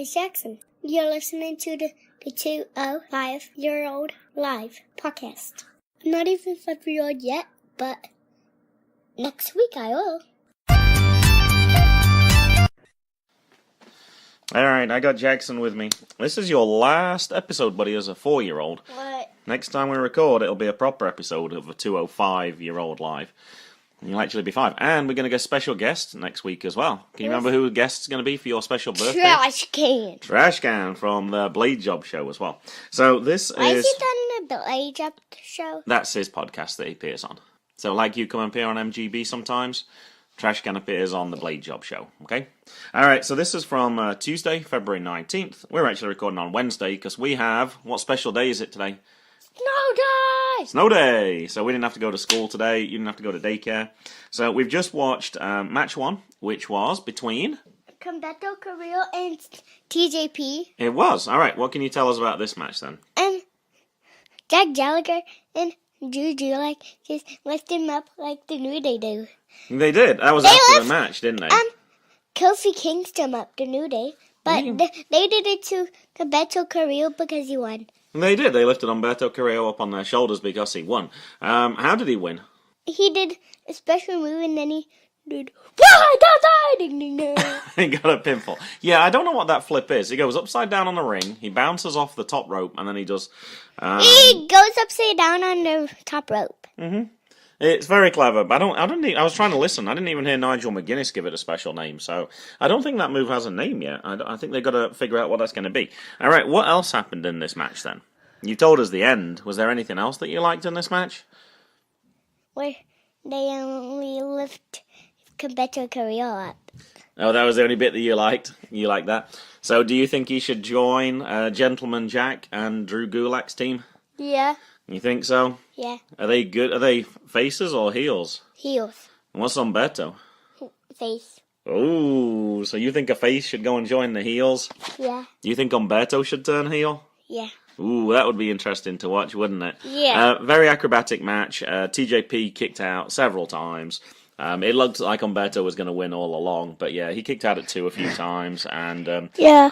is Jackson. You're listening to the 205yearold Live podcast. I'm not even 5-year-old yet, but next week I will. Alright, I got Jackson with me. This is your last episode, buddy, as a 4-year-old. What? Next time we record, it'll be a proper episode of a 205yearold Live. You'll actually be 5. And we're going to get a special guest next week as well. Can you remember who the guest's going to be for your special birthday? Trash can. Trash Can from the Blade Job show as well. So this Why is he done the Blade Job show? That's his podcast that he appears on. So like you come and appear on MGB sometimes, Trash Can appears on the Blade Job show, okay? Alright, so this is from Tuesday, February 19th. We're actually recording on Wednesday because we have... What special day is it today? Snow day! Snow day! So we didn't have to go to school today, you didn't have to go to daycare. So we've just watched match 1, which was between... Humberto, Carillo, and TJP. It was. Alright, what can you tell us about this match then? Jack Gallagher and Juju just lifted him up like the New Day do. They did. That was after the match, didn't they? Kofi Kingston him up the New Day. But they did it to Humberto Carillo because he won. They did. They lifted Humberto Carillo up on their shoulders because he won. How did he win? He did a special move and then he did... He got a pinfall. Yeah, I don't know what that flip is. He goes upside down on the ring, he bounces off the top rope, and then he does... he goes upside down on the top rope. Mm-hmm. It's very clever, but I was trying to listen. I didn't even hear Nigel McGuinness give it a special name, so I don't think that move has a name yet. I think they've got to figure out what that's going to be. All right, what else happened in this match then? You told us the end. Was there anything else that you liked in this match? Where they only lift Humberto Carillo up. Oh, that was the only bit that you liked? You liked that? So do you think he should join Gentleman Jack and Drew Gulak's team? Yeah. You think so? Yeah. Are they good? Are they faces or heels? Heels. And what's Humberto? Face. Oh, so you think a face should go and join the heels? Yeah. Do you think Humberto should turn heel? Yeah. Ooh, that would be interesting to watch, wouldn't it? Yeah. Very acrobatic match. TJP kicked out several times. It looked like Humberto was going to win all along, but yeah, he kicked out at 2 a few times, and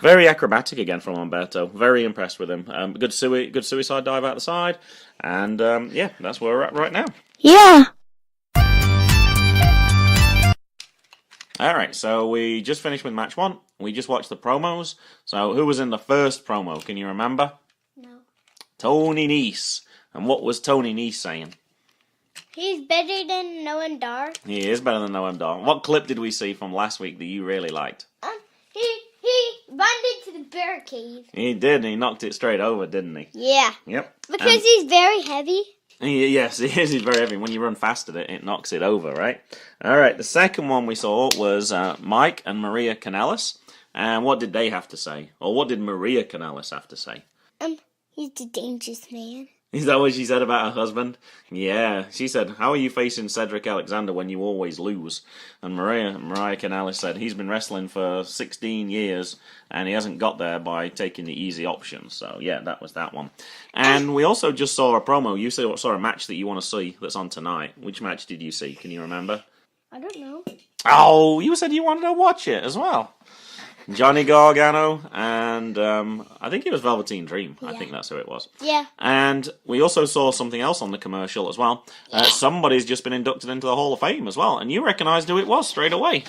very acrobatic again from Humberto. Very impressed with him. Good suicide dive out the side, and yeah, that's where we're at right now. Yeah. Alright, so we just finished with match 1. We just watched the promos. So who was in the first promo? Can you remember? No. Tony Nese. And what was Tony Nese saying? He's better than Noam Dar. He is better than Noam Dar. What clip did we see from last week that you really liked? He ran into the barricade. He did, and he knocked it straight over, didn't he? Yeah. Yep. Because he's very heavy. Yes, he is. He's very heavy. When you run fast at it, it knocks it over, right? Alright, the second one we saw was Mike and Maria Kanellis. And what did they have to say? Or what did Maria Kanellis have to say? He's the dangerous man. Is that what she said about her husband? Yeah, she said, how are you facing Cedric Alexander when you always lose? And Mariah Kanellis said, he's been wrestling for 16 years, and he hasn't got there by taking the easy option. So, yeah, that was that one. And we also just saw a promo. You saw a match that you want to see that's on tonight. Which match did you see? Can you remember? I don't know. Oh, you said you wanted to watch it as well. Johnny Gargano and I think it was Velveteen Dream. Yeah. I think that's who it was. Yeah. And we also saw something else on the commercial as well. Somebody's just been inducted into the Hall of Fame as well, and you recognised who it was straight away.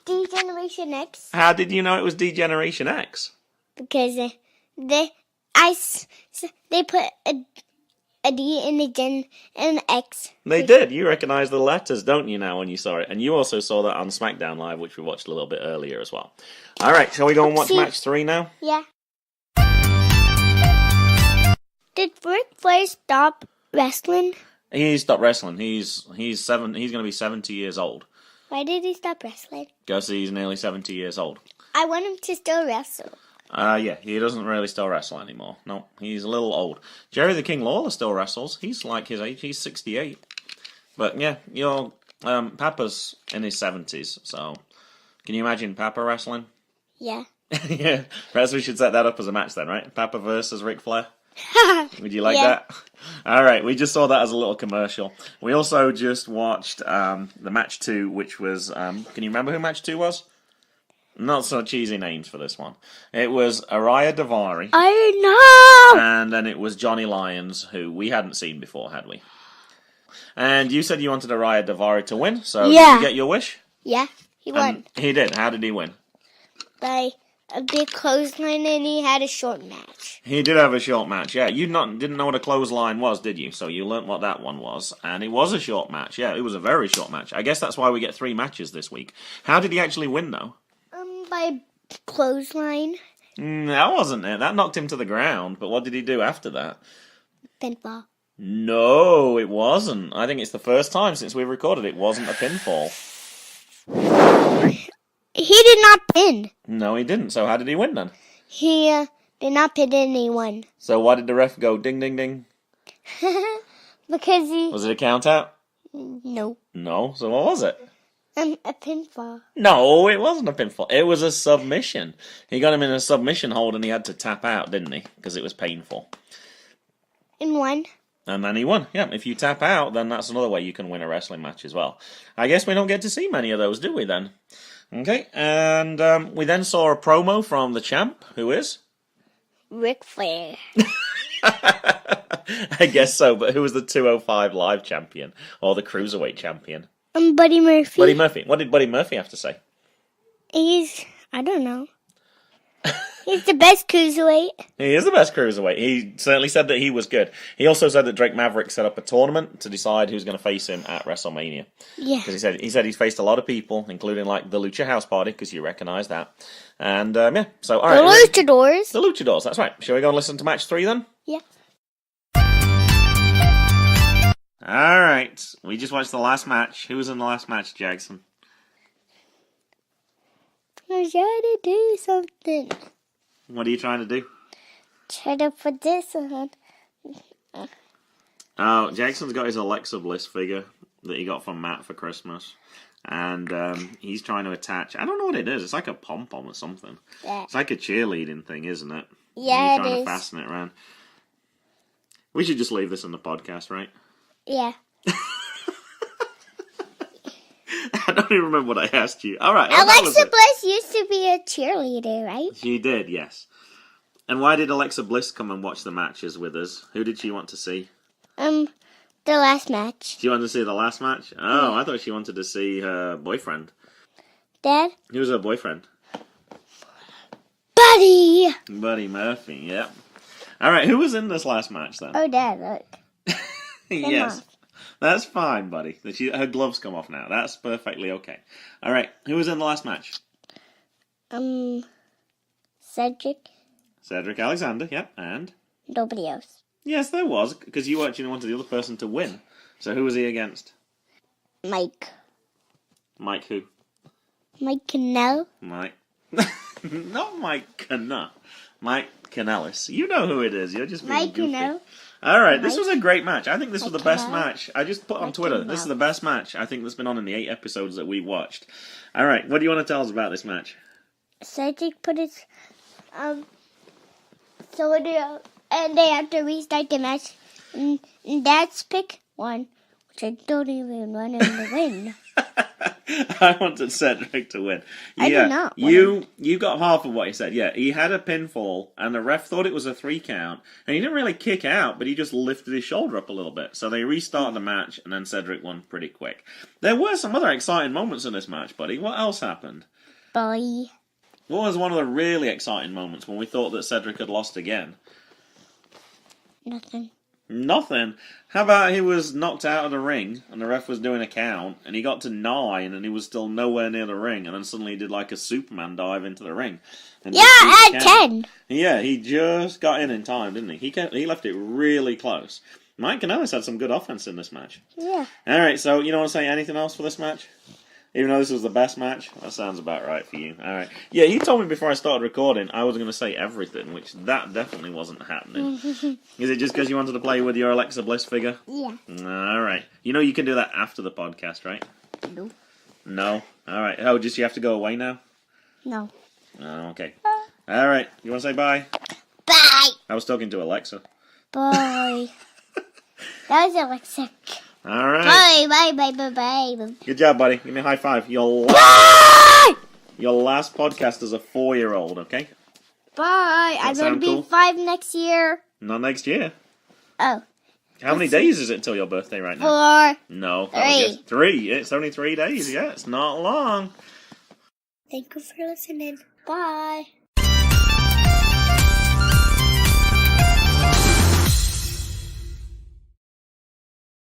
D-Generation X. How did you know it was D-Generation X? Because they put a D in the Gen and an X. They did. You recognise the letters, don't you, now when you saw it? And you also saw that on SmackDown Live, which we watched a little bit earlier as well. Alright, shall we go and watch match 3 now? Yeah. Did Ric Flair stop wrestling? He stopped wrestling. He's going to be 70 years old. Why did he stop wrestling? Because he's nearly 70 years old. I want him to still wrestle. Yeah, he doesn't really still wrestle anymore. No, he's a little old. Jerry the King Lawler still wrestles. He's like his age. He's 68. But yeah, Papa's in his 70s, so can you imagine Papa wrestling? Yeah. Yeah, perhaps we should set that up as a match then, right? Papa versus Ric Flair. Would you like that? Alright, we just saw that as a little commercial. We also just watched the match 2, which was, can you remember who match 2 was? Not so cheesy names for this one. It was Ariya Daivari. I know! And then it was Johnny Lyons, who we hadn't seen before, had we? And you said you wanted Ariya Daivari to win, so did you get your wish? Yeah, he won. And he did. How did he win? By a big clothesline, and he had a short match. He did have a short match, yeah. You didn't know what a clothesline was, did you? So you learnt what that one was. And it was a short match, yeah. It was a very short match. I guess that's why we get 3 matches this week. How did he actually win, though? By clothesline. That wasn't it. That knocked him to the ground. But what did he do after that? Pinfall. No, it wasn't. I think it's the first time since we've recorded it wasn't a pinfall. He did not pin. No, he didn't. So how did he win then? He did not pin anyone. So why did the ref go ding, ding, ding? Because he... Was it a count out? No. No. So what was it? A pinfall. No, it wasn't a pinfall. It was a submission. He got him in a submission hold and he had to tap out, didn't he? Because it was painful. And won. And then he won. Yeah, if you tap out, then that's another way you can win a wrestling match as well. I guess we don't get to see many of those, do we then? Okay, and we then saw a promo from the champ, who is? Ric Flair. I guess so, but who was the 205 Live champion? Or the Cruiserweight champion? Buddy Murphy. Buddy Murphy. What did Buddy Murphy have to say? I don't know. He's the best cruiserweight. He is the best cruiserweight. He certainly said that he was good. He also said that Drake Maverick set up a tournament to decide who's going to face him at WrestleMania. Yeah. Because he said he's faced a lot of people, including like the Lucha House Party, because you recognise that. And yeah, so all right. The Luchadors. The Luchadors. That's right. Shall we go and listen to match 3 then? Yeah. All right. We just watched the last match. Who was in the last match, Jackson? I'm trying to do something. What are you trying to do? Try to put this on. Oh, Jackson's got his Alexa Bliss figure that he got from Matt for Christmas. And he's trying to attach... I don't know what it is. It's like a pom-pom or something. Yeah. It's like a cheerleading thing, isn't it? Yeah, he's trying to fasten it around. We should just leave this in the podcast, right? Yeah. I don't even remember what I asked you. All right. Alexa Bliss used to be a cheerleader, right? She did, yes. And why did Alexa Bliss come and watch the matches with us? Who did she want to see? The last match. She wanted to see the last match? Oh, I thought she wanted to see her boyfriend. Dad? Who was her boyfriend? Buddy! Buddy Murphy, yeah. All right, who was in this last match then? Oh, Dad, look. Yes. That's fine, buddy. Her gloves come off now. That's perfectly okay. All right, who was in the last match? Cedric. Cedric Alexander, yep, and? Nobody else. Yes, there was, because you actually wanted the other person to win. So who was he against? Mike. Mike who? Mike Kanellis. Mike. Not Mike Kanellis. Mike Kanellis. You know who it is. You're just being goofy. Kanellis. All right, this was a great match. I think this was the best Kanellis. match. I just put on Twitter, this is the Kanellis. best match I think that's been on in the 8 episodes that we watched. All right, what do you want to tell us about this match? Cedric put his soda, and they have to restart the match. And Dad's pick won, which I don't even want him to win. I wanted Cedric to win. I did not want you got half of what he said. Yeah, he had a pinfall, and the ref thought it was a 3 count, and he didn't really kick out, but he just lifted his shoulder up a little bit. So they restarted the match, and then Cedric won pretty quick. There were some other exciting moments in this match, buddy. What else happened? Boy. What was one of the really exciting moments when we thought that Cedric had lost again? Nothing. Nothing. How about he was knocked out of the ring and the ref was doing a count and he got to 9 and he was still nowhere near the ring and then suddenly he did like a Superman dive into the ring. And Yeah, at 10. Yeah, he just got in time, didn't he? He left it really close. Mike Kanellis had some good offense in this match. Yeah. Alright, so you don't want to say anything else for this match? Even though this was the best match? That sounds about right for you. Alright. Yeah, you told me before I started recording I was going to say everything, which that definitely wasn't happening. Is it just because you wanted to play with your Alexa Bliss figure? Yeah. Alright. You know you can do that after the podcast, right? No. No? Alright. Oh, just you have to go away now? No. Oh, okay. Alright. You want to say bye? Bye. I was talking to Alexa. Bye. That was Alexa. Alright. Bye, bye, bye, bye, bye. Good job, buddy. Give me a high five. You'll... Bye! Your last podcast as a 4-year-old, okay? Bye. I'm going to sound be cool? 5 next year. Not next year. Oh. How many days is it till your birthday right now? 4. No. 3. 3. It's only 3 days. Yeah, it's not long. Thank you for listening. Bye.